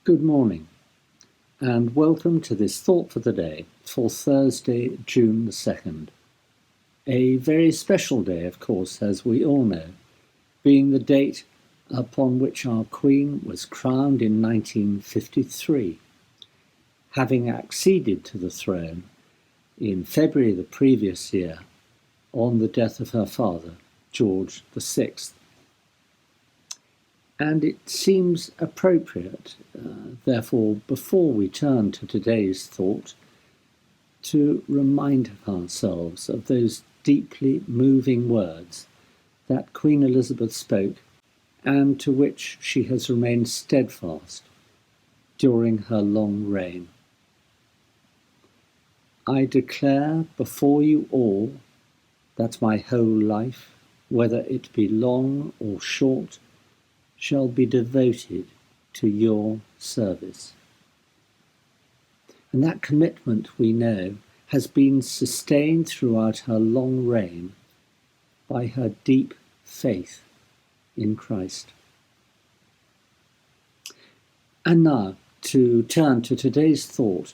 Good morning, and welcome to this thought for the day for Thursday, June the 2nd. A very special day, of course, as we all know, being the date upon which our Queen was crowned in 1953, having acceded to the throne in February the previous year on the death of her father, George VI. And it seems appropriate, therefore, before we turn to today's thought, to remind ourselves of those deeply moving words that Queen Elizabeth spoke and to which she has remained steadfast during her long reign. I declare before you all that my whole life, whether it be long or short, shall be devoted to your service. And that commitment, we know, has been sustained throughout her long reign by her deep faith in Christ. And now, to turn to today's thought,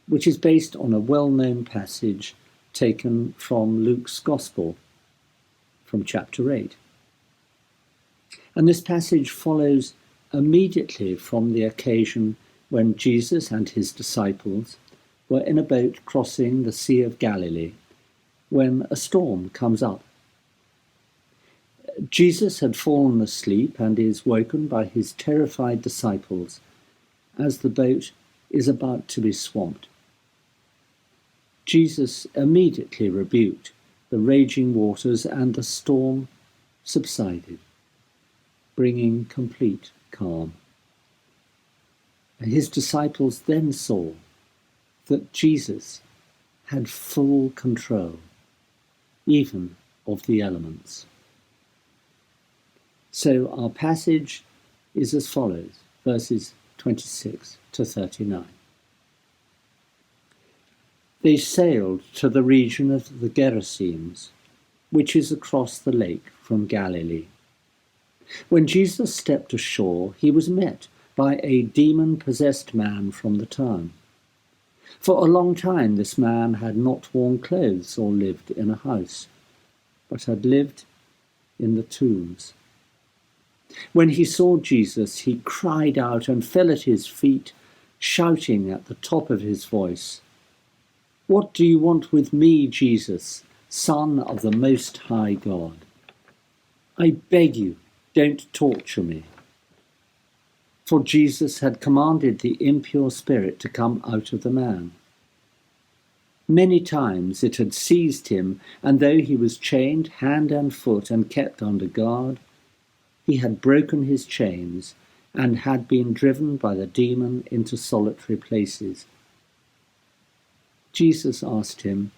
which is based on a well-known passage taken from Luke's Gospel, from chapter 8. And this passage follows immediately from the occasion when Jesus and his disciples were in a boat crossing the Sea of Galilee, when a storm comes up. Jesus had fallen asleep and is woken by his terrified disciples as the boat is about to be swamped. Jesus immediately rebuked the raging waters, and the storm subsided, bringing complete calm. His disciples then saw that Jesus had full control, even of the elements. So our passage is as follows, verses 26 to 39. They sailed to the region of the Gerasenes, which is across the lake from Galilee. When Jesus stepped ashore, he was met by a demon-possessed man from the town. For a long time this man had not worn clothes or lived in a house, but had lived in the tombs. When he saw Jesus, he cried out and fell at his feet, shouting at the top of his voice, "What do you want with me, Jesus, Son of the Most High God? I beg you, don't torture me." For Jesus had commanded the impure spirit to come out of the man. Many times it had seized him, and though he was chained hand and foot and kept under guard, he had broken his chains and had been driven by the demon into solitary places. Jesus asked him,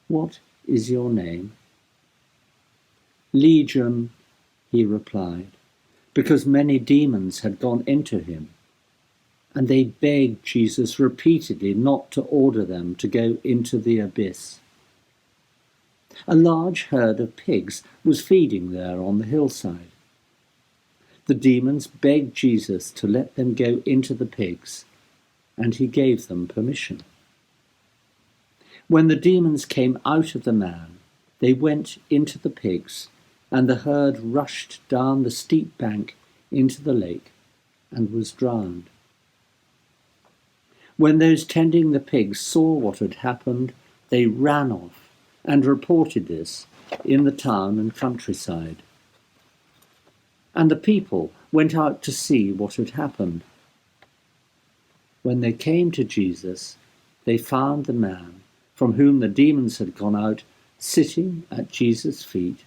"What is your name?" "Legion," he replied, because many demons had gone into him, and they begged Jesus repeatedly not to order them to go into the abyss. A large herd of pigs was feeding there on the hillside. The demons begged Jesus to let them go into the pigs, and he gave them permission. When the demons came out of the man, they went into the pigs, and the herd rushed down the steep bank into the lake and was drowned. When those tending the pigs saw what had happened, they ran off and reported this in the town and countryside. And the people went out to see what had happened. When they came to Jesus, they found the man from whom the demons had gone out sitting at Jesus' feet,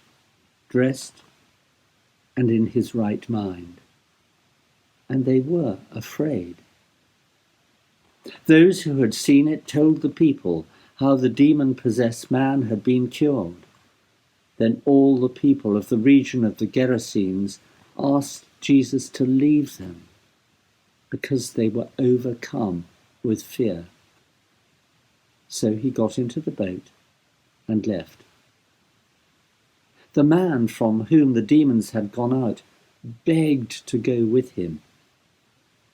dressed and in his right mind. And they were afraid. Those who had seen it told the people how the demon-possessed man had been cured. Then all the people of the region of the Gerasenes asked Jesus to leave them, because they were overcome with fear. So he got into the boat and left. The man from whom the demons had gone out begged to go with him,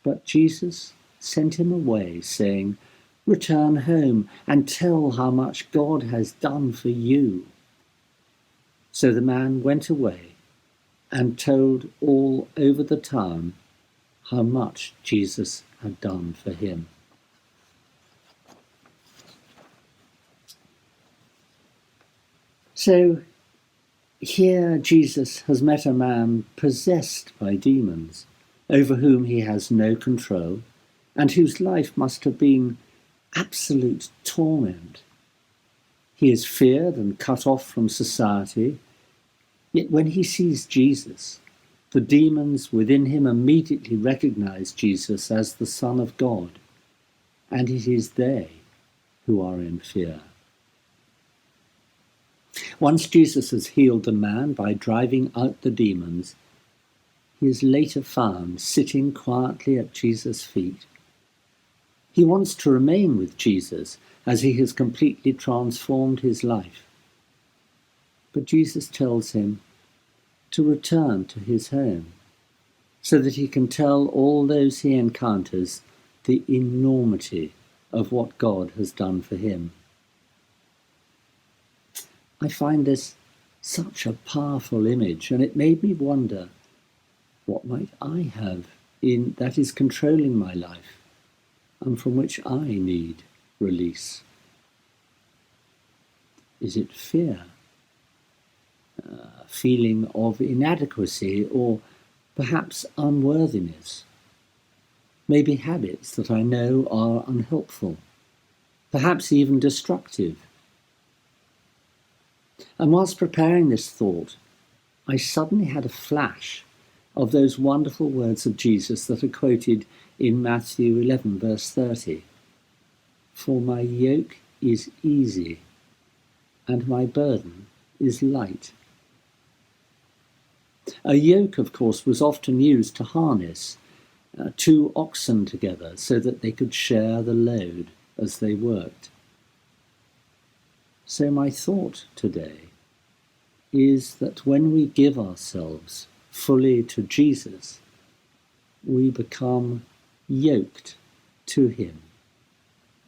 But Jesus sent him away, saying, "Return home and tell how much God has done for you." So the man went away and told all over the town how much Jesus had done for him. So here Jesus has met a man possessed by demons, over whom he has no control, and whose life must have been absolute torment. He is feared and cut off from society, yet when he sees Jesus, the demons within him immediately recognize Jesus as the Son of God, and it is they who are in fear. Once Jesus has healed the man by driving out the demons, he is later found sitting quietly at Jesus' feet. He wants to remain with Jesus as he has completely transformed his life. But Jesus tells him to return to his home so that he can tell all those he encounters the enormity of what God has done for him. I find this such a powerful image, and it made me wonder, what might I have that is controlling my life and from which I need release? Is it fear, a feeling of inadequacy, or perhaps unworthiness? Maybe habits that I know are unhelpful, perhaps even destructive. And whilst preparing this thought, I suddenly had a flash of those wonderful words of Jesus that are quoted in Matthew 11, verse 30. "For my yoke is easy and my burden is light." A yoke, of course, was often used to harness two oxen together so that they could share the load as they worked. So my thought today is that when we give ourselves fully to Jesus, we become yoked to him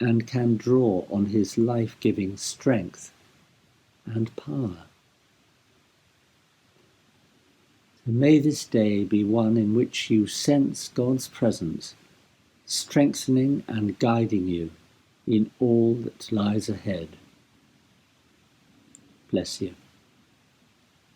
and can draw on his life-giving strength and power. So may this day be one in which you sense God's presence, strengthening and guiding you in all that lies ahead. Bless you.